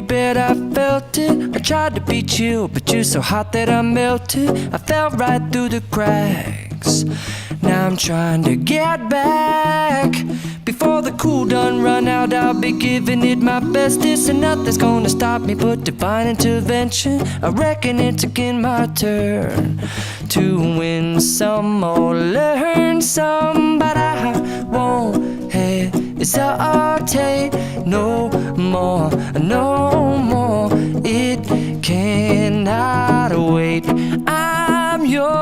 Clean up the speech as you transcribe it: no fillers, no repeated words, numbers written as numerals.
bet I felt it. I tried to be chill, but you're so hot that I melted. I fell right through the cracks. Now I'm trying to get back. Before the cool done run out, I'll be giving it my bestest, and nothing's gonna stop me but divine intervention. I reckon it's again my turn to win some or learn some, but I won't hesitate no more, no more. It cannot wait. I'm yours.